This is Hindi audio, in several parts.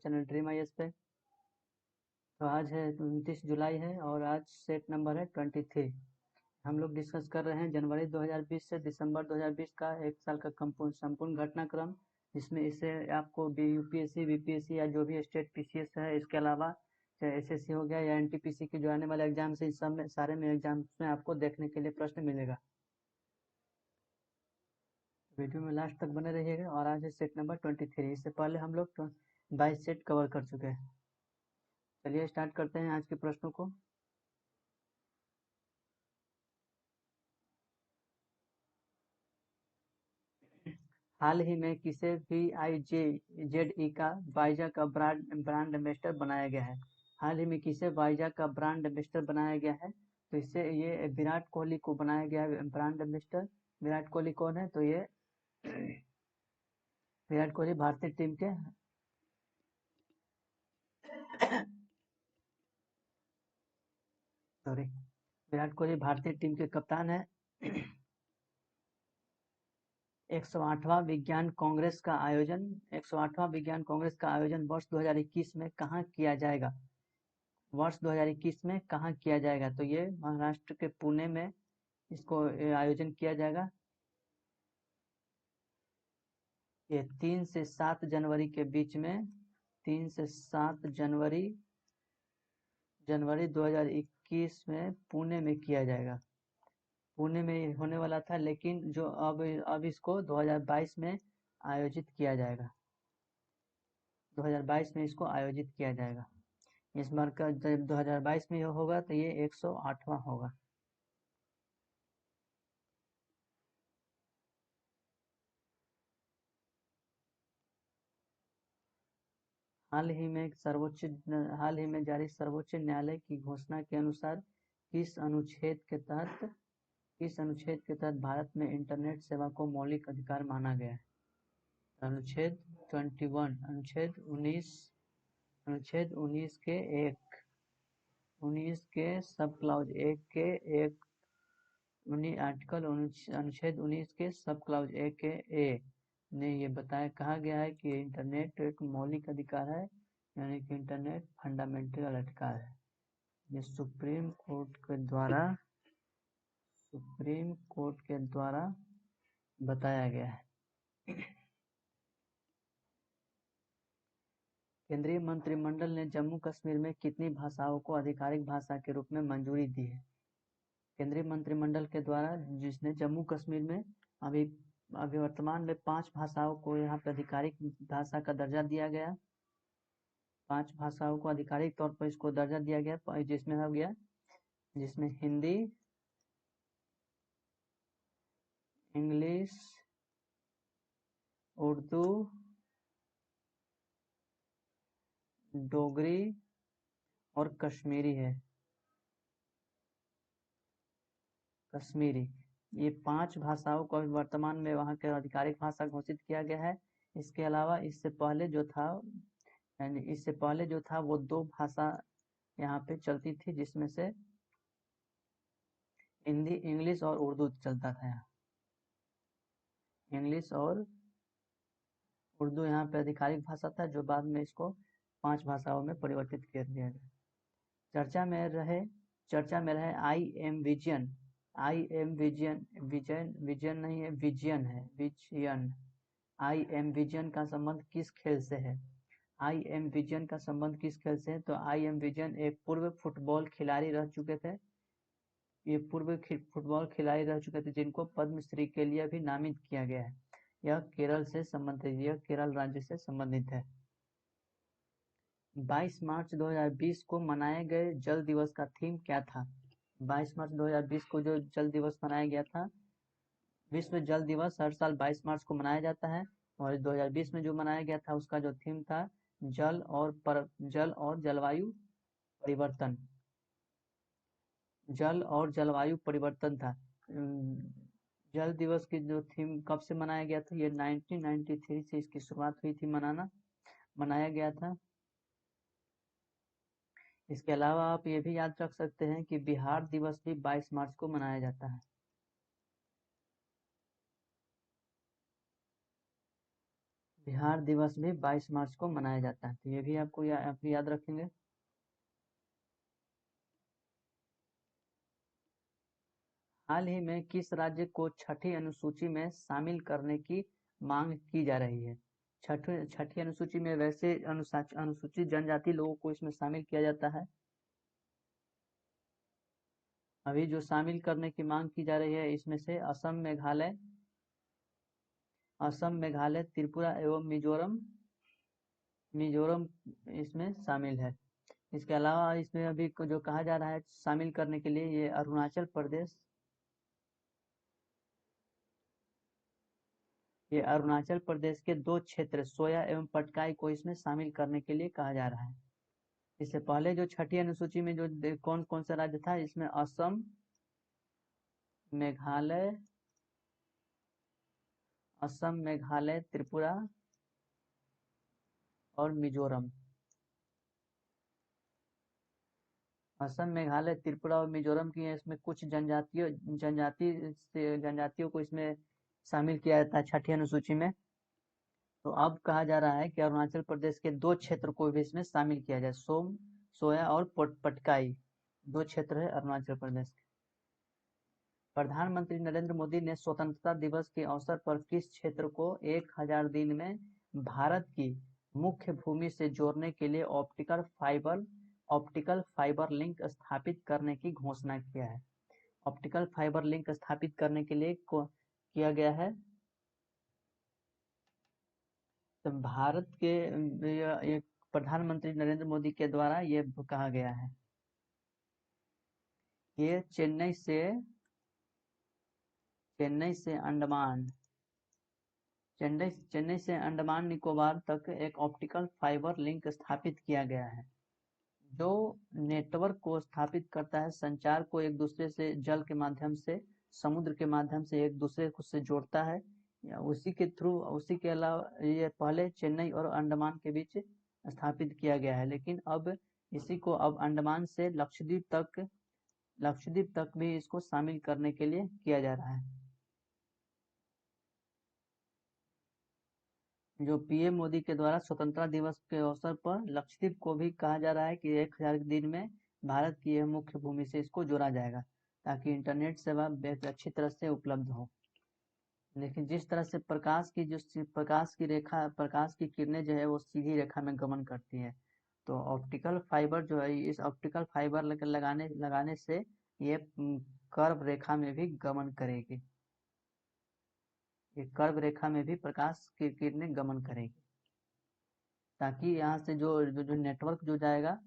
चैनल ड्रीम आईएएस पे। तो आज है 29 जुलाई है और आज सेट नंबर है 23। हम लोग डिस्कस कर रहे हैं जनवरी 2020 से दिसंबर 2020 का एक साल का संपूर्ण घटनाक्रम, जिसमें इससे आपको यूपीएससी बीपीएससी या जो भी स्टेट पीसीएस है, इसके अलावा चाहे एसएससी हो गया या एनटीपीसी के जो आने वाले एग्जाम है, इस सब में सारे में एग्जाम्स में आपको देखने के लिए प्रश्न मिलेगा। वीडियो में लास्ट तक बने रहिएगा। और आज है सेट नंबर 23। इससे पहले हम लोग 22 सेट कवर कर चुके हैं। चलिए स्टार्ट करते हैं आज के प्रश्नों को। हाल ही में किसे VIZE का वाइजा का ब्रांड एम्बेसडर बनाया गया है? हाल ही में किसे वाइजा का ब्रांड एम्बेसडर बनाया गया है? तो इससे ये विराट कोहली को बनाया गया है ब्रांड एम्बेसडर। विराट कोहली कौन है? तो ये विराट कोहली भारतीय टीम के सॉरी विराट कोहली भारतीय टीम के कप्तान है। 108वां विज्ञान कांग्रेस का आयोजन 108वां विज्ञान कांग्रेस का आयोजन वर्ष 2021 में कहाँ किया जाएगा? वर्ष 2021 में कहाँ किया जाएगा? तो ये महाराष्ट्र के पुणे में इसको आयोजन किया जाएगा। ये 3 से 7 जनवरी के बीच में 3 से 7 जनवरी 2021 में पुणे में किया जाएगा। पुणे में होने वाला था, लेकिन जो अब इसको 2022 में आयोजित किया जाएगा। 2022 में इसको आयोजित किया जाएगा। इस बार का जब 2022 में होगा तो ये 108वां होगा। हाल ही में जारी सर्वोच्च न्यायालय की घोषणा के अनुसार किस अनुच्छेद के तहत भारत में इंटरनेट सेवा को मौलिक अधिकार माना गया है? अनुच्छेद 21, अनुच्छेद 19 के 19 के सब क्लाउज 1 के 1 आर्टिकल अनुच्छेद 19 के सब क्लाउज 1 के ए ने ये कहा गया है कि इंटरनेट एक मौलिक अधिकार है, यानी कि इंटरनेट फंडामेंटल अधिकार है। ये सुप्रीम कोर्ट के द्वारा बताया गया है। केंद्रीय मंत्रिमंडल ने जम्मू कश्मीर में कितनी भाषाओं को आधिकारिक भाषा के रूप में मंजूरी दी है? केंद्रीय मंत्रिमंडल के द्वारा जिसने जम्मू कश्मीर में अभी वर्तमान में 5 भाषाओं को यहाँ पे आधिकारिक भाषा का दर्जा दिया गया। 5 भाषाओं को आधिकारिक तौर पर इसको दर्जा दिया गया, जिसमें हिंदी, इंग्लिश, उर्दू, डोगरी और कश्मीरी है। ये 5 भाषाओं को वर्तमान में वहाँ के आधिकारिक भाषा घोषित किया गया है। इसके अलावा इससे पहले जो था वो 2 भाषा यहाँ पे चलती थी, जिसमें से हिंदी, इंग्लिश और उर्दू चलता था। इंग्लिश और उर्दू यहाँ पे आधिकारिक भाषा था, जो बाद में इसको 5 भाषाओं में परिवर्तित कर दिया गया। चर्चा में रहे विजन नहीं है, विजन है। विजन का संबंध किस खेल से है? विजन का संबंध किस खेल से है? तो विजन एक पूर्व फुटबॉल खिलाड़ी रह चुके थे। ये पूर्व फुटबॉल खिलाड़ी रह चुके थे, जिनको पद्मश्री के लिए भी नामित किया गया है। यह केरल राज्य से संबंधित है। 22 मार्च 2020 को मनाए गए जल दिवस का थीम क्या था? 22 मार्च 2020 को जो जल दिवस मनाया गया था, विश्व जल दिवस हर साल 22 मार्च को मनाया जाता है, और 2020 में जो मनाया गया था उसका जो थीम था जल और जलवायु परिवर्तन। जल और जलवायु परिवर्तन था। जल दिवस की जो थीम कब से मनाया गया था? ये 1993 से इसकी शुरुआत हुई थी, मनाया गया था। इसके अलावा आप ये भी याद रख सकते हैं कि बिहार दिवस भी 22 मार्च को मनाया जाता है। बिहार दिवस भी 22 मार्च को मनाया जाता है, तो ये भी आपको आप याद रखेंगे। हाल ही में किस राज्य को छठी अनुसूची में शामिल करने की मांग की जा रही है? छठी अनुसूची में वैसे अनुसूचित जनजाति लोगों को इसमें शामिल किया जाता है। अभी जो शामिल करने की मांग की जा रही है इसमें से असम, मेघालय, त्रिपुरा एवं मिजोरम मिजोरम इसमें शामिल है। इसके अलावा इसमें अभी जो कहा जा रहा है शामिल करने के लिए, ये अरुणाचल प्रदेश के 2 क्षेत्र सोया एवं पटकाई को इसमें शामिल करने के लिए कहा जा रहा है। इससे पहले जो छठी अनुसूची में जो कौन कौन सा राज्य था, इसमें मेघालय मेघालय, त्रिपुरा और मिजोरम। असम, मेघालय, त्रिपुरा और मिजोरम की इसमें कुछ जनजातियों को इसमें शामिल किया जाता है छठी अनुसूची में। तो अब कहा जा रहा है कि अरुणाचल प्रदेश के 2 क्षेत्र को भी इसमें शामिल किया जाए, सोया और पटकाई 2 क्षेत्र है अरुणाचल प्रदेश के। प्रधानमंत्री नरेंद्र मोदी ने स्वतंत्रता दिवस के अवसर पर किस क्षेत्र को 1000 दिन में भारत की मुख्य भूमि से जोड़ने के लिए ऑप्टिकल फाइबर लिंक स्थापित करने की घोषणा किया है? ऑप्टिकल फाइबर लिंक स्थापित करने के लिए किया गया है। तो भारत के प्रधानमंत्री नरेंद्र मोदी के द्वारा ये कहा गया है। ये चेन्नई से अंडमान निकोबार तक एक ऑप्टिकल फाइबर लिंक स्थापित किया गया है, जो नेटवर्क को स्थापित करता है, संचार को एक दूसरे से जल के माध्यम से, समुद्र के माध्यम से एक दूसरे को से जोड़ता है। उसी के अलावा ये पहले चेन्नई और अंडमान के बीच स्थापित किया गया है, लेकिन अब इसी को अब अंडमान से लक्षद्वीप तक भी इसको शामिल करने के लिए किया जा रहा है। जो पीएम मोदी के द्वारा स्वतंत्रता दिवस के अवसर पर लक्षद्वीप को भी कहा जा रहा है कि 1000 दिन में भारत की यह मुख्य भूमि से इसको जोड़ा जाएगा, ताकि इंटरनेट सेवा अच्छी तरह से उपलब्ध हो। लेकिन जिस तरह से प्रकाश की किरणें जो है वो सीधी रेखा में गमन करती है, तो ऑप्टिकल फाइबर जो है, इस ऑप्टिकल फाइबर लगाने से ये कर्व रेखा में भी गमन करेगी। ये कर्व रेखा में भी प्रकाश की किरणें गमन करेगी, ताकि यहाँ से जो नेटवर्क जो जाएगा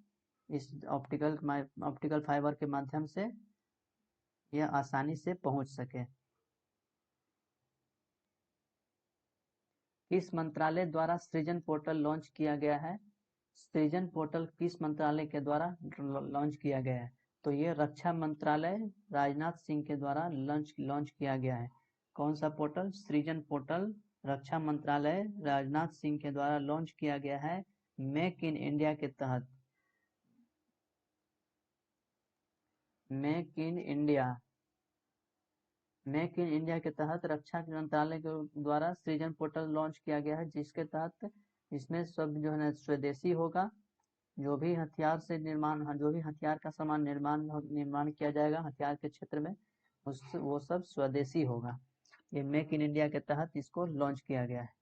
इस ऑप्टिकल फाइबर के माध्यम से यह आसानी से पहुंच सके। किस मंत्रालय द्वारा सृजन पोर्टल लॉन्च किया गया है? सृजन पोर्टल किस मंत्रालय के द्वारा लॉन्च किया गया है? तो ये रक्षा मंत्रालय राजनाथ सिंह के द्वारा लॉन्च किया गया है। कौन सा पोर्टल? सृजन पोर्टल रक्षा मंत्रालय राजनाथ सिंह के द्वारा लॉन्च किया गया है, मेक इन इंडिया के तहत। मेक इन इंडिया के तहत रक्षा मंत्रालय के द्वारा सृजन पोर्टल लॉन्च किया गया है, जिसके तहत इसमें सब जो है स्वदेशी होगा। जो भी हथियार का सामान निर्माण किया जाएगा हथियार के क्षेत्र में, वो सब स्वदेशी होगा। ये मेक इन इंडिया के तहत इसको लॉन्च किया गया है।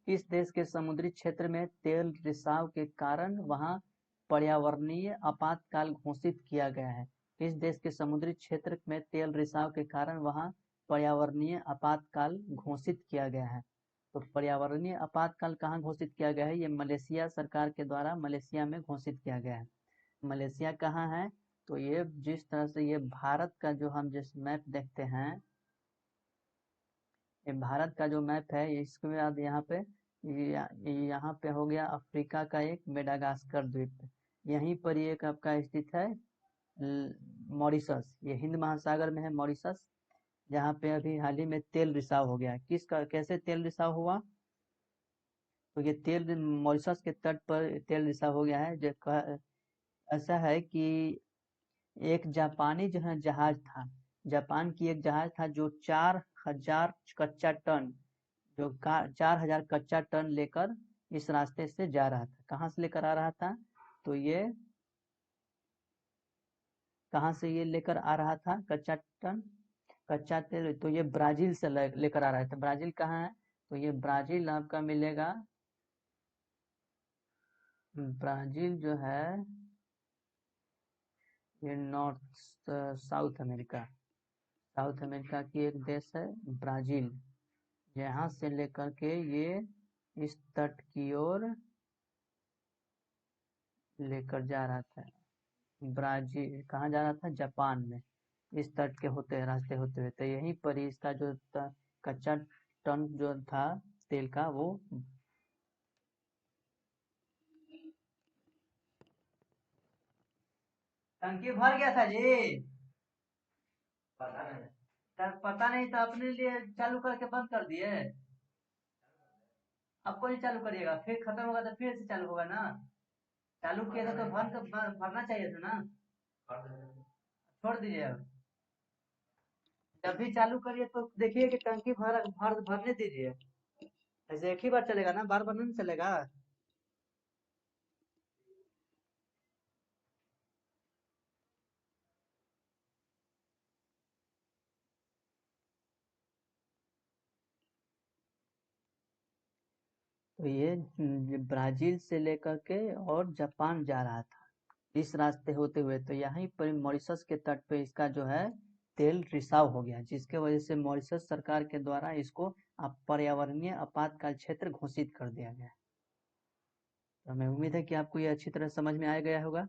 इस देश के समुद्री क्षेत्र में तेल रिसाव के कारण वहां पर्यावरणीय आपातकाल घोषित किया गया है। इस देश के समुद्री क्षेत्र में तेल रिसाव के कारण वहां पर्यावरणीय आपातकाल घोषित किया गया है। तो पर्यावरणीय आपातकाल कहाँ घोषित किया गया है? ये मलेशिया सरकार के द्वारा मलेशिया में घोषित किया गया है। मलेशिया कहाँ है? तो ये जिस तरह से ये भारत का जो हम जिस मैप देखते हैं, ये भारत का जो मैप है, इसके बाद यहाँ पे हो गया अफ्रीका का एक मेडागास्कर द्वीप, यहीं पर एक आपका स्थित है मॉरिशस। ये हिंद महासागर में है मॉरिशस, जहाँ पे अभी हाल ही में तेल रिसाव हो गया। कैसे तेल रिसाव हुआ? तो ये तेल मॉरिशस के तट पर तेल रिसाव हो गया है। ऐसा है कि एक जापानी जो है जहाज था, जापान की एक जहाज था जो 4000 कच्चा टन जो 4000 कच्चा टन लेकर इस रास्ते से जा रहा था। कहाँ से लेकर आ रहा था? तो ये कहाँ से ये लेकर आ रहा था कच्चा टन, कच्चा तेल? तो ये ब्राजील से लेकर आ रहा था। ब्राजील कहाँ है? तो ये ब्राजील आपका मिलेगा, ब्राजील जो है ये north south America, south America की एक देश है ब्राजील। यहाँ से लेकर के ये इस तट की ओर लेकर जा रहा था। ब्राजील कहाँ जा रहा था? जापान में। इस तट के होते रास्ते होते हुए, तो यहीं पर ही इसका जो कच्चा टन जो था तेल का वो टंकी भर गया था जी। पता नहीं। सर पता नहीं तो अपने लिए चालू करके बंद कर दिए। अब कोई चालू करिएगा, फिर खत्म होगा तो फिर से चालू होगा ना। चालू किया था तो भरना चाहिए था ना। छोड़ दीजिए अब। जब भी चालू करिए तो देखिए कि टंकी भरने दीजिए। ऐसे एक ही बार चलेगा ना, बार बार नहीं चलेगा। तो ये ब्राजील से लेकर के और जापान जा रहा था इस रास्ते होते हुए, तो यहीं पर मॉरिशस के तट पे इसका जो है तेल रिसाव हो गया, जिसके वजह से मॉरिशस सरकार के द्वारा इसको पर्यावरणीय आपातकाल क्षेत्र घोषित कर दिया गया। तो हमें उम्मीद है कि आपको ये अच्छी तरह समझ में आ गया होगा।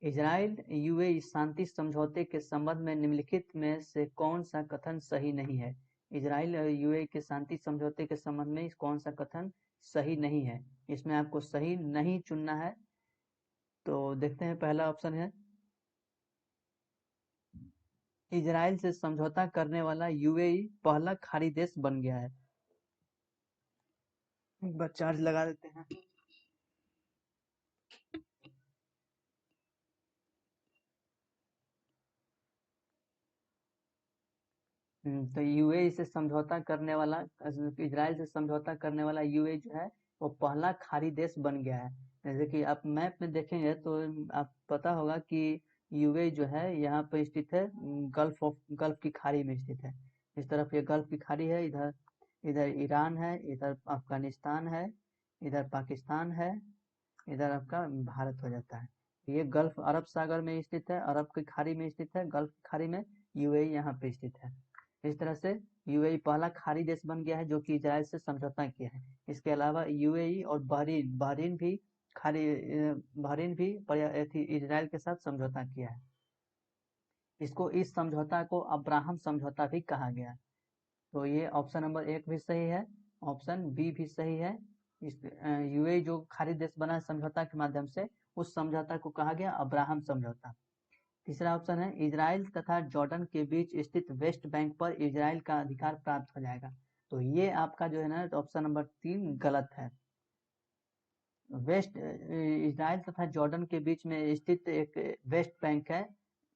इजराइल यूएई शांति समझौते के संबंध में निम्नलिखित में से कौन सा कथन सही नहीं है? इजराइल और यूएई के शांति समझौते के संबंध में कौन सा कथन सही नहीं है? इसमें आपको सही नहीं चुनना है। तो देखते हैं, पहला ऑप्शन है इजराइल से समझौता करने वाला यूएई पहला खाड़ी देश बन गया है। एक बार चार्ज लगा देते हैं। तो यूएई से समझौता करने वाला, इजराइल से समझौता करने वाला यूएई जो है वो पहला खाड़ी देश बन गया है। जैसे कि आप मैप में देखेंगे तो आप पता होगा कि यूएई जो है यहाँ पर स्थित है, गल्फ की खाड़ी में स्थित है। इस तरफ ये गल्फ की खाड़ी है, इधर इधर ईरान है, इधर अफगानिस्तान है, इधर पाकिस्तान है, इधर आपका भारत हो जाता है। ये गल्फ अरब सागर में स्थित है, अरब की खाड़ी में स्थित है, गल्फ की खाड़ी में यूएई यहाँ पे स्थित है। इस तरह से यूएई पहला खाड़ी देश बन गया है जो कि इजराइल से समझौता किया है। इसके अलावा यूएई और बहरीन भी खाड़ी बहरीन भी इजराइल के साथ समझौता किया है। इसको इस समझौता को अब्राहम समझौता भी कहा गया। तो ये ऑप्शन नंबर 1 भी सही है, ऑप्शन बी भी सही है। इस यूएई जो खाड़ी देश बना है समझौता के माध्यम से, उस समझौता को कहा गया अब्राहम समझौता। तीसरा ऑप्शन है इजराइल तथा जॉर्डन के बीच स्थित वेस्ट बैंक पर इजराइल का अधिकार प्राप्त हो जाएगा। तो ये आपका जो है ना ऑप्शन नंबर 3 गलत है। इजराइल तथा जॉर्डन के बीच में स्थित एक वेस्ट बैंक है,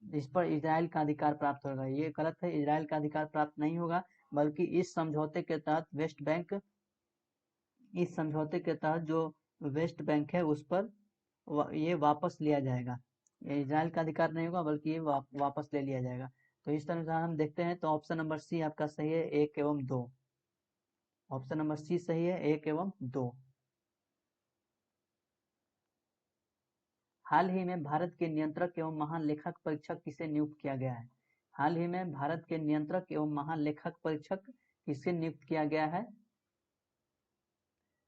इस पर इजराइल का अधिकार प्राप्त होगा। ये गलत है, इजराइल का अधिकार प्राप्त नहीं होगा, बल्कि इस समझौते के तहत वेस्ट बैंक, इस समझौते के तहत जो वेस्ट बैंक है उस पर ये वापस लिया जाएगा। ये इजराइल का अधिकार नहीं होगा, बल्कि ये वापस ले लिया जाएगा। तो इस तरह से हम देखते हैं तो ऑप्शन नंबर सी आपका सही है, 1 एवं 2। ऑप्शन नंबर सी सही है, 1 एवं 2। हाल ही में भारत के नियंत्रक एवं महालेखक परीक्षक किसे नियुक्त किया गया है? हाल ही में भारत के नियंत्रक एवं महालेखक परीक्षक किसे नियुक्त किया गया है?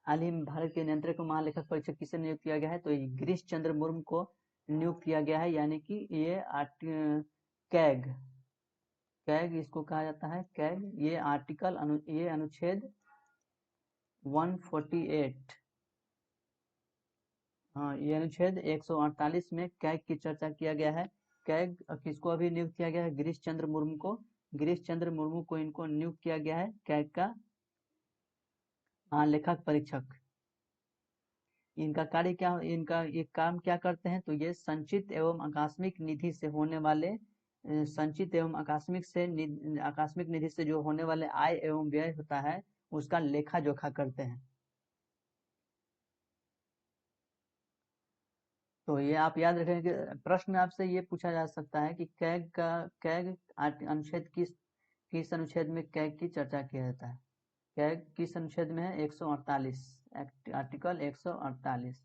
हाल ही में भारत के नियंत्रक एवं महालेखक परीक्षक किसे नियुक्त किया गया है? तो गिरीश चंद्र मुर्मू को नियुक्त किया गया है, यानी कि ये कैग कैग इसको कहा जाता है, कैग। ये ये अनुच्छेद 148, हाँ ये अनुच्छेद 148 में कैग की चर्चा किया गया है। कैग किसको अभी नियुक्त किया गया है? गिरीश चंद्र मुर्मू को। गिरीश चंद्र मुर्मू को इनको नियुक्त किया गया है कैग का लेखक परीक्षक। इनका कार्य क्या, इनका ये काम क्या करते हैं? तो ये संचित एवं आकस्मिक निधि से होने वाले संचित एवं आकस्मिक निधि से जो होने वाले आय एवं व्यय होता है उसका लेखा जोखा करते हैं। तो ये आप याद रखें कि प्रश्न में आपसे ये पूछा जा सकता है कि कैग अनुच्छेद किस अनुच्छेद में कैग की चर्चा किया जाता है। कैग किस अनुच्छेद में है? 148, आर्टिकल 148।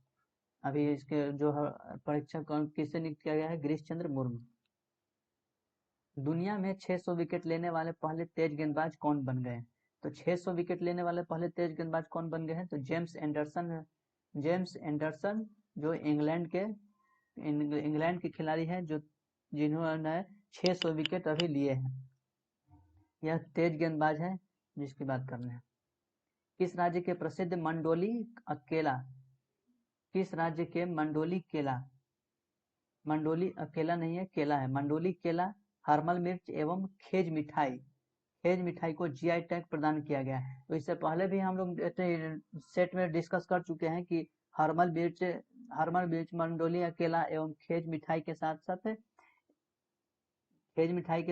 अभी इसके जो परीक्षा किससे नियुक्त किया गया है? गिरीश चंद्र मुर्मू। दुनिया में 600 विकेट लेने वाले पहले तेज गेंदबाज कौन बन गए? तो 600 विकेट लेने वाले पहले तेज गेंदबाज कौन बन गए हैं? तो जेम्स एंडरसन है। जेम्स एंडरसन जो इंग्लैंड के खिलाड़ी हैं, जो जिन्होंने 600 विकेट अभी लिए हैं। यह तेज गेंदबाज है जिसकी बात कर रहे हैं। किस राज्य के प्रसिद्ध मंडोली अकेला किस राज्य के मंडोली अकेला नहीं है, केला है। मंडोली केला, हरमल मिर्च एवं खेज मिठाई को जीआई टैग प्रदान किया गया है। तो इससे पहले भी हम लोग सेट में डिस्कस कर चुके हैं कि हरमल मिर्च, मंडोली अकेला एवं खेज मिठाई के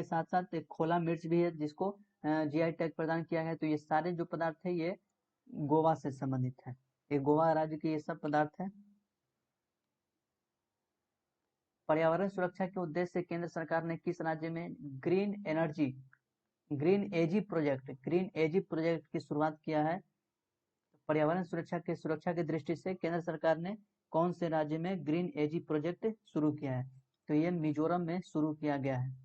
साथ साथ एक खोला मिर्च भी है जिसको जीआई टैग प्रदान किया गया है। तो ये सारे जो पदार्थ है ये गोवा से संबंधित है। ये गोवा राज्य के ये सब पदार्थ है। पर्यावरण सुरक्षा के उद्देश्य से केंद्र सरकार ने किस राज्य में ग्रीन एजी प्रोजेक्ट की शुरुआत किया है? पर्यावरण सुरक्षा की दृष्टि से केंद्र सरकार ने कौन से राज्य में ग्रीन एजी प्रोजेक्ट शुरू किया है? तो ये मिजोरम में शुरू किया गया है।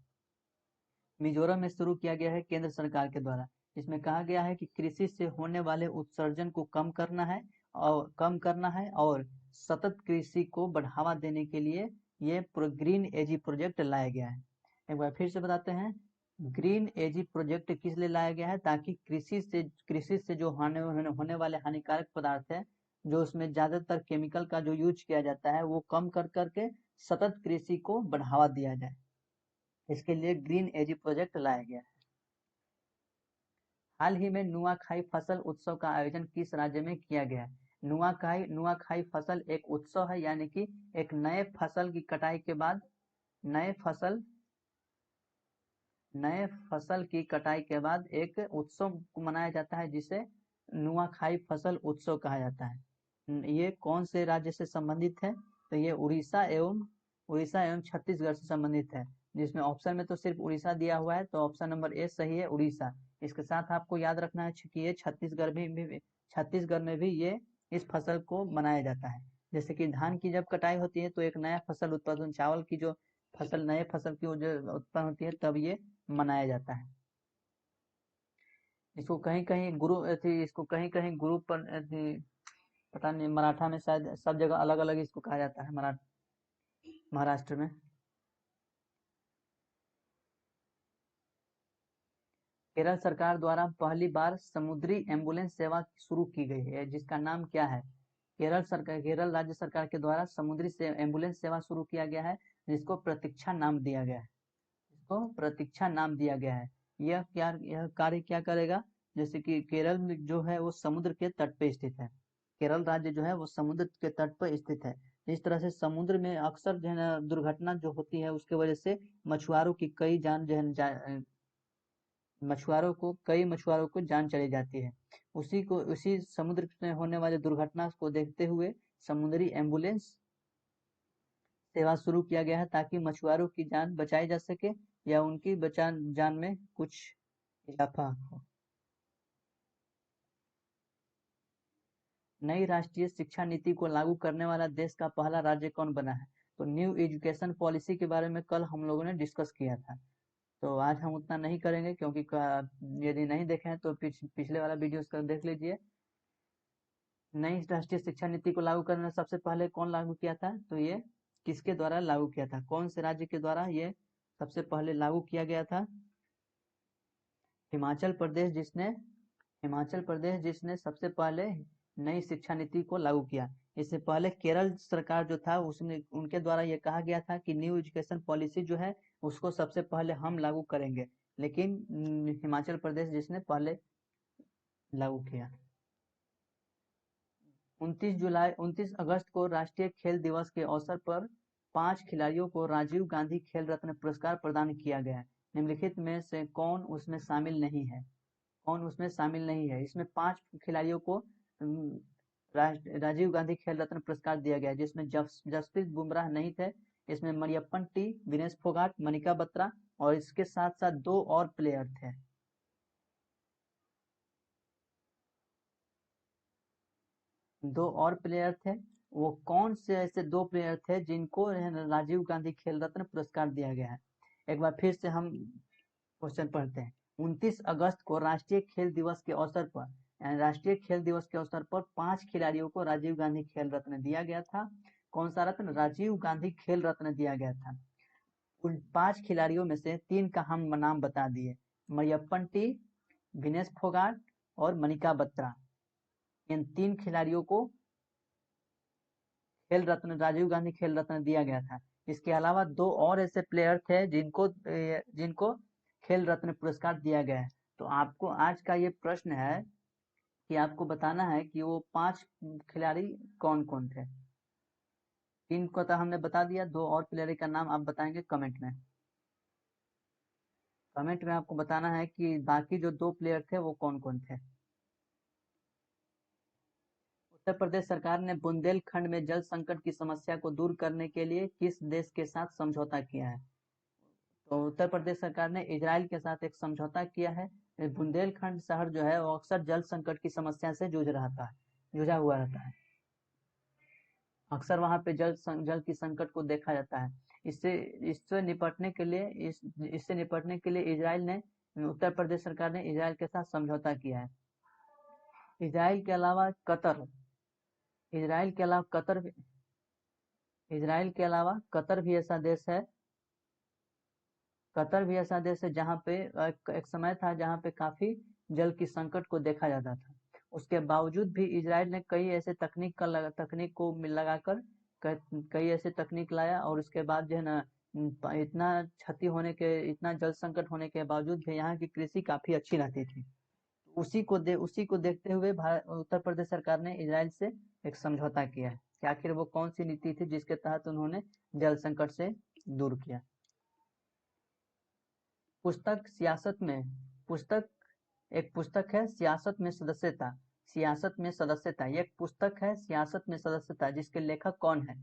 मिजोरम में शुरू किया गया है केंद्र सरकार के द्वारा। इसमें कहा गया है कि कृषि से होने वाले उत्सर्जन को कम करना है और सतत कृषि को बढ़ावा देने के लिए ये ग्रीन एजी प्रोजेक्ट लाया गया है। एक बार फिर से बताते हैं, ग्रीन एजी प्रोजेक्ट किस लिए लाया गया है? ताकि कृषि से जो होने वाले हानिकारक पदार्थ है, जो उसमें ज्यादातर केमिकल का जो यूज किया जाता है, वो कम कर करके सतत कृषि को बढ़ावा दिया जाए। इसके लिए ग्रीन एजी प्रोजेक्ट लाया गया है। हाल ही में नुआखाई फसल उत्सव का आयोजन किस राज्य में किया गया है? नुआखाई फसल एक उत्सव है, यानी कि एक नए फसल की कटाई के बाद नए फसल की कटाई के बाद एक उत्सव मनाया जाता है जिसे नुआखाई फसल उत्सव कहा जाता है। ये कौन से राज्य से संबंधित है? तो ये उड़ीसा एवं छत्तीसगढ़ से संबंधित है। जिसमें ऑप्शन में तो सिर्फ उड़ीसा दिया हुआ है, तो ऑप्शन नंबर ए सही है, उड़ीसा। इसके साथ आपको याद रखना है कि ये छत्तीसगढ़ में भी ये इस फसल को मनाया जाता है। जैसे कि धान की जब कटाई होती है तो एक नया फसल उत्पादन, चावल की जो नए फसल की जो उत्पन्न होती है तब ये मनाया जाता है। इसको कहीं कहीं गुरु पर पता नहीं, मराठा में शायद सब जगह अलग अलग इसको कहा जाता है, महाराष्ट्र में। केरल सरकार द्वारा पहली बार समुद्री एम्बुलेंस सेवा शुरू की गई है, जिसका नाम क्या है? केरल राज्य सरकार के द्वारा समुद्री एम्बुलेंस सेवा शुरू किया गया है, जिसको प्रतीक्षा नाम दिया गया है। यह कार्य क्या करेगा? जैसे कि केरल में जो है वो समुद्र के तट पे स्थित है। केरल राज्य जो है वो समुद्र के तट पर स्थित है। इस तरह से समुद्र में अक्सर जो है ना दुर्घटना जो होती है, उसके वजह से मछुआरों की कई जान जो है कई मछुआरों को जान चली जाती है। उसी समुद्र में होने वाली दुर्घटना को देखते हुए समुद्री एम्बुलेंस सेवा शुरू किया गया है, ताकि मछुआरों की जान बचाई जा सके या उनकी जान में कुछ इजाफा हो। नई राष्ट्रीय शिक्षा नीति को लागू करने वाला देश का पहला राज्य कौन बना है? तो न्यू एजुकेशन पॉलिसी के बारे में कल हम लोगों ने डिस्कस किया था। तो आज हम उतना नहीं करेंगे, क्योंकि यदि नहीं देखे हैं तो पिछले वाला वीडियो कर देख लीजिए। नई राष्ट्रीय शिक्षा नीति को लागू करने में सबसे पहले कौन लागू किया था? तो ये किसके द्वारा लागू किया था? कौन से राज्य के द्वारा ये सबसे पहले लागू किया गया था? हिमाचल प्रदेश जिसने सबसे पहले नई शिक्षा नीति को लागू किया। इससे पहले केरल सरकार जो था उनके द्वारा ये कहा गया था कि न्यू एजुकेशन पॉलिसी जो है उसको सबसे पहले हम लागू करेंगे, लेकिन हिमाचल प्रदेश जिसने पहले लागू किया। 29 अगस्त को राष्ट्रीय खेल दिवस के अवसर पर 5 खिलाड़ियों को राजीव गांधी खेल रत्न पुरस्कार प्रदान किया गया है। निम्नलिखित में से कौन उसमें शामिल नहीं है? कौन उसमें शामिल नहीं है? इसमें 5 खिलाड़ियों को राजीव गांधी खेल रत्न पुरस्कार दिया गया है, जिसमें जसप्रीत बुमराह नहीं थे। इसमें मरियप्पन टी, विनेश फोगाट, मनिका बत्रा और इसके साथ साथ 2 और प्लेयर थे। दो और प्लेयर थे। वो कौन से ऐसे 2 प्लेयर थे जिनको राजीव गांधी खेल रत्न पुरस्कार दिया गया है? एक बार फिर से हम क्वेश्चन पढ़ते हैं। 29 अगस्त को राष्ट्रीय खेल दिवस के अवसर पर, राष्ट्रीय खेल दिवस के अवसर पर 5 खिलाड़ियों को राजीव गांधी खेल रत्न दिया गया था। कौन सा रत्न? राजीव गांधी खेल रत्न दिया गया था। उन 5 खिलाड़ियों में से 3 का हम नाम बता दिए, मरियप्पन टी, विनेश फोगाट और मनिका बत्रा। इन 3 खिलाड़ियों को खेल रत्न, राजीव गांधी खेल रत्न दिया गया था। इसके अलावा 2 और ऐसे प्लेयर थे जिनको खेल रत्न पुरस्कार दिया गया है। तो आपको आज का ये प्रश्न है कि आपको बताना है कि वो 5 खिलाड़ी कौन कौन थे। 3 को तो हमने बता दिया, 2 और प्लेयर का नाम आप बताएंगे कमेंट में। कमेंट में आपको बताना है कि बाकी जो 2 प्लेयर थे वो कौन कौन थे। उत्तर प्रदेश सरकार ने बुंदेलखंड में जल संकट की समस्या को दूर करने के लिए किस देश के साथ समझौता किया है? तो उत्तर प्रदेश सरकार ने इजराइल के साथ एक समझौता किया है। बुंदेलखंड शहर जो है वो अक्सर जल संकट की समस्या से जूझा हुआ रहता है। अक्सर वहां पे जल की संकट को देखा जाता है। इससे निपटने के लिए इजराइल ने उत्तर प्रदेश सरकार ने इजराइल के साथ समझौता किया है। इजराइल के अलावा कतर इजराइल के अलावा कतर भी इजराइल के अलावा कतर भी ऐसा देश है। कतर भी ऐसा देश है जहाँ पे एक समय था जहाँ पे काफी जल की संकट को देखा जाता था। उसके बावजूद भी इजराइल ने कई ऐसे तकनीक को लगाकर कई ऐसे तकनीक लाया और उसके बाद जो है ना इतना जल संकट होने के बावजूद भी यहाँ की कृषि काफी अच्छी रहती थी। उसी को देखते हुए उत्तर प्रदेश सरकार ने इजराइल से एक समझौता किया है कि आखिर वो कौन सी नीति थी जिसके तहत उन्होंने जल संकट से दूर किया। पुस्तक सियासत में पुस्तक एक पुस्तक है सियासत में सदस्यता। ये एक पुस्तक है सियासत में सदस्यता, जिसके लेखक कौन है?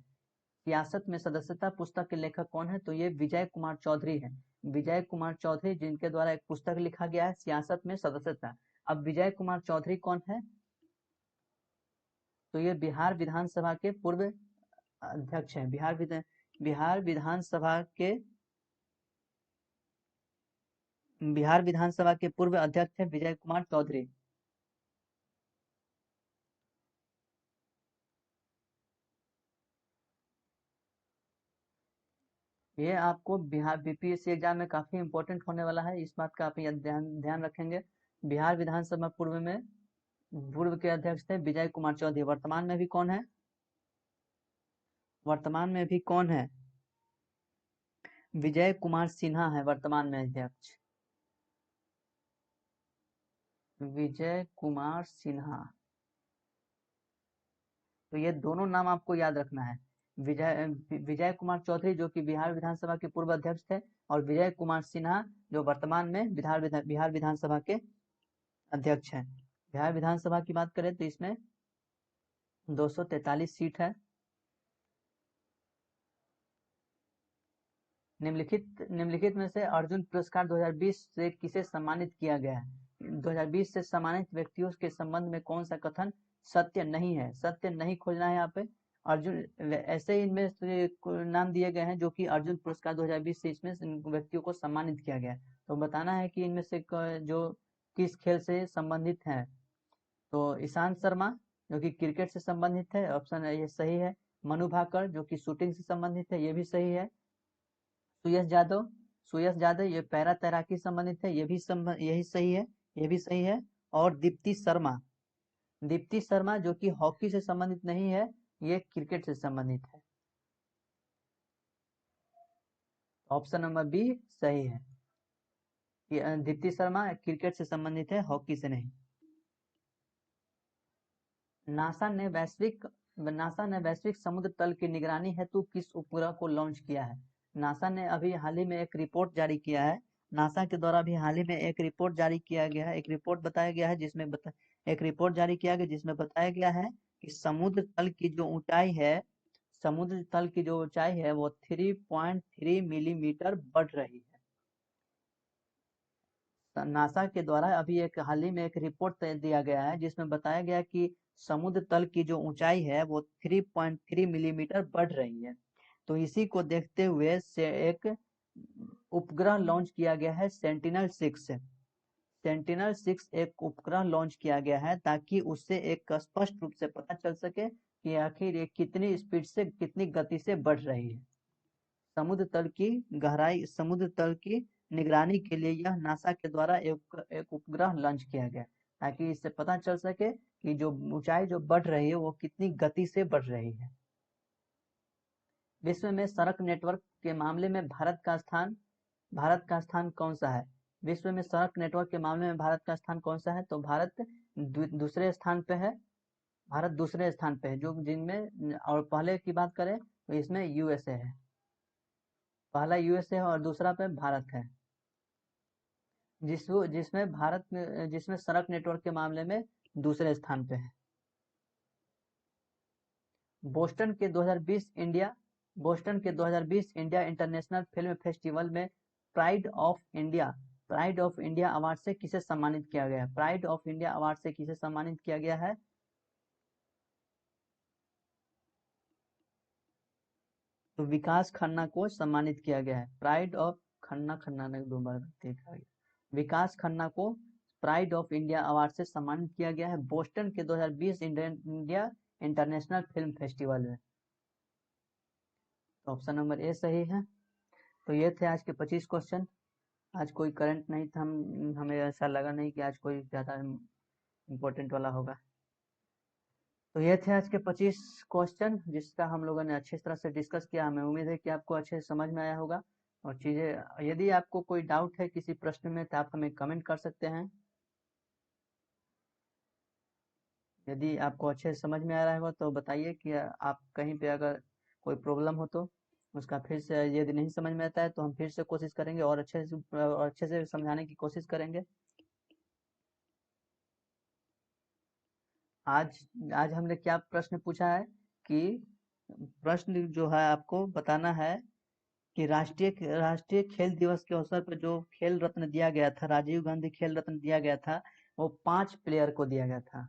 सियासत में सदस्यता पुस्तक के लेखक कौन है? तो ये विजय कुमार चौधरी है। विजय कुमार चौधरी, जिनके द्वारा एक पुस्तक लिखा गया है सियासत में सदस्यता। अब विजय कुमार चौधरी कौन है? तो ये विधानसभा के पूर्व अध्यक्ष हैं। बिहार विधानसभा के पूर्व अध्यक्ष है विजय कुमार चौधरी। ये आपको बिहार बीपीएससी एग्जाम में काफी इंपॉर्टेंट होने वाला है, इस बात का आप ध्यान रखेंगे। बिहार विधानसभा पूर्व के अध्यक्ष थे विजय कुमार चौधरी। वर्तमान में भी कौन है? विजय कुमार सिन्हा है वर्तमान में अध्यक्ष। विजय कुमार सिन्हा। तो ये दोनों नाम आपको याद रखना है। विजय कुमार चौधरी जो कि बिहार विधानसभा के पूर्व अध्यक्ष थे, और विजय कुमार सिन्हा जो वर्तमान में बिहार विधानसभा के अध्यक्ष हैं। बिहार विधानसभा की बात करें तो इसमें 243 सीट है। निम्नलिखित में से अर्जुन पुरस्कार 2020 से किसे सम्मानित किया गया है? 2020 से सम्मानित व्यक्तियों के संबंध में कौन सा कथन सत्य नहीं है? सत्य नहीं खोजना है यहाँ पे। अर्जुन ऐसे ही इनमें नाम दिए गए हैं जो कि अर्जुन पुरस्कार 2020 से इसमें व्यक्तियों को सम्मानित किया गया है। तो बताना है कि इनमें से जो किस खेल से संबंधित है। तो ईशांत शर्मा जो कि क्रिकेट से संबंधित है, ऑप्शन ये सही है। मनु भाकर जो कि शूटिंग से संबंधित है, ये भी सही है। सुयश यादव ये पैरा तैराकी संबंधित है, ये भी सही है। और दीप्ति शर्मा जो कि हॉकी से संबंधित नहीं है, ये क्रिकेट से संबंधित है। ऑप्शन नंबर बी सही है। दीप्ति शर्मा क्रिकेट से संबंधित है, हॉकी से नहीं। नासा ने वैश्विक समुद्र तल की निगरानी हेतु किस उपग्रह को लॉन्च किया है? नासा ने अभी हाल ही में एक रिपोर्ट जारी किया है। नासा के द्वारा अभी हाल ही में एक रिपोर्ट जारी किया गया है, एक रिपोर्ट बताया गया है एक रिपोर्ट जारी किया गया जिसमें बताया गया है कि समुद्र तल की जो ऊंचाई है वो 3.3 मिलीमीटर बढ़ रही है। नासा के द्वारा अभी एक हाल ही में एक रिपोर्ट दिया गया है जिसमें बताया गया कि समुद्र तल की जो ऊंचाई है वो 3.3 मिलीमीटर बढ़ रही है। तो इसी को देखते हुए से एक उपग्रह लॉन्च किया गया है सेंटिनल 6 एक उपग्रह लॉन्च किया गया है ताकि उससे एक स्पष्ट रूप से पता चल सके कि आखिर ये कितनी स्पीड से कितनी गति से बढ़ रही है। समुद्र तल की निगरानी के लिए यह नासा के द्वारा एक उपग्रह लॉन्च किया गया ताकि इससे पता चल सके कि जो ऊंचाई जो बढ़ रही है वो कितनी गति से बढ़ रही है। विश्व में सड़क नेटवर्क के मामले में भारत का स्थान कौन सा है? विश्व में सड़क नेटवर्क के मामले में भारत का स्थान कौन सा है? तो भारत दूसरे स्थान पे है। भारत दूसरे स्थान पे है जो जिनमें, और पहले की बात करें तो इसमें यूएसए है। पहला यूएसए है और दूसरा पे भारत है। जिसमें सड़क नेटवर्क के मामले में दूसरे स्थान पे है। बोस्टन के 2020 इंडिया इंटरनेशनल फिल्म फेस्टिवल में प्राइड ऑफ इंडिया अवार्ड से किसे सम्मानित किया गया है? प्राइड ऑफ इंडिया अवार्ड से किसे सम्मानित किया गया है? तो विकास खन्ना को सम्मानित किया गया है। प्राइड ऑफ खन्ना ने 2 बार देखा गया। विकास खन्ना को प्राइड ऑफ इंडिया अवार्ड से सम्मानित किया गया है बोस्टन के 2020 इंडिया इंटरनेशनल फिल्म फेस्टिवल में। तो ऑप्शन नंबर ए सही है। तो ये थे आज के 25 क्वेश्चन। आज कोई करंट नहीं था, हमें ऐसा लगा नहीं कि आज कोई ज़्यादा इम्पोर्टेंट वाला होगा। तो ये थे आज के 25 क्वेश्चन जिसका हम लोगों ने अच्छी तरह से डिस्कस किया। हमें उम्मीद है कि आपको अच्छे से समझ में आया होगा। और चीज़ें, यदि आपको कोई डाउट है किसी प्रश्न में तो आप हमें कमेंट कर सकते हैं। यदि आपको अच्छे से समझ में आ रहा होगा तो बताइए कि आप कहीं पे अगर कोई प्रॉब्लम हो तो उसका फिर से, यदि नहीं समझ में आता है तो हम फिर से कोशिश करेंगे और अच्छे से समझाने की कोशिश करेंगे। आज आज हमने क्या प्रश्न पूछा है कि प्रश्न जो है आपको बताना है कि राष्ट्रीय खेल दिवस के अवसर पर जो खेल रत्न दिया गया था, राजीव गांधी खेल रत्न दिया गया था, वो 5 प्लेयर को दिया गया था।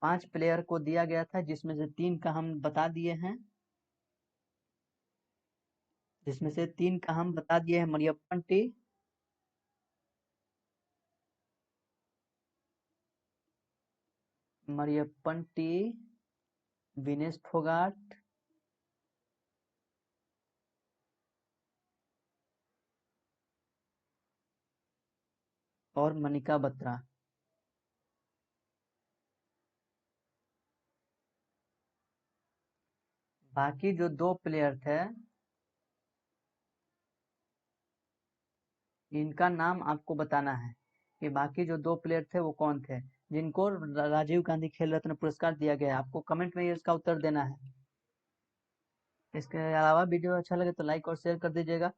5 प्लेयर को दिया गया था जिसमें से 3 का हम बता दिए हैं। जिसमें से 3 का हम बता दिए हैं। मरियप्पन टी, विनेश फोगाट और मनिका बत्रा। बाकी जो 2 प्लेयर थे इनका नाम आपको बताना है कि बाकी जो 2 प्लेयर थे वो कौन थे जिनको राजीव गांधी खेल रत्न पुरस्कार दिया गया है। आपको कमेंट में इसका उत्तर देना है। इसके अलावा वीडियो अच्छा लगे तो लाइक और शेयर कर दीजिएगा।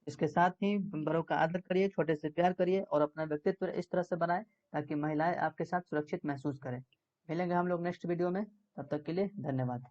इसके साथ ही बड़ों का आदर करिए, छोटे से प्यार करिए और अपना व्यक्तित्व इस तरह से बनाएं ताकि महिलाएं आपके साथ सुरक्षित महसूस करें। मिलेंगे हम लोग नेक्स्ट वीडियो में, तब तक के लिए धन्यवाद।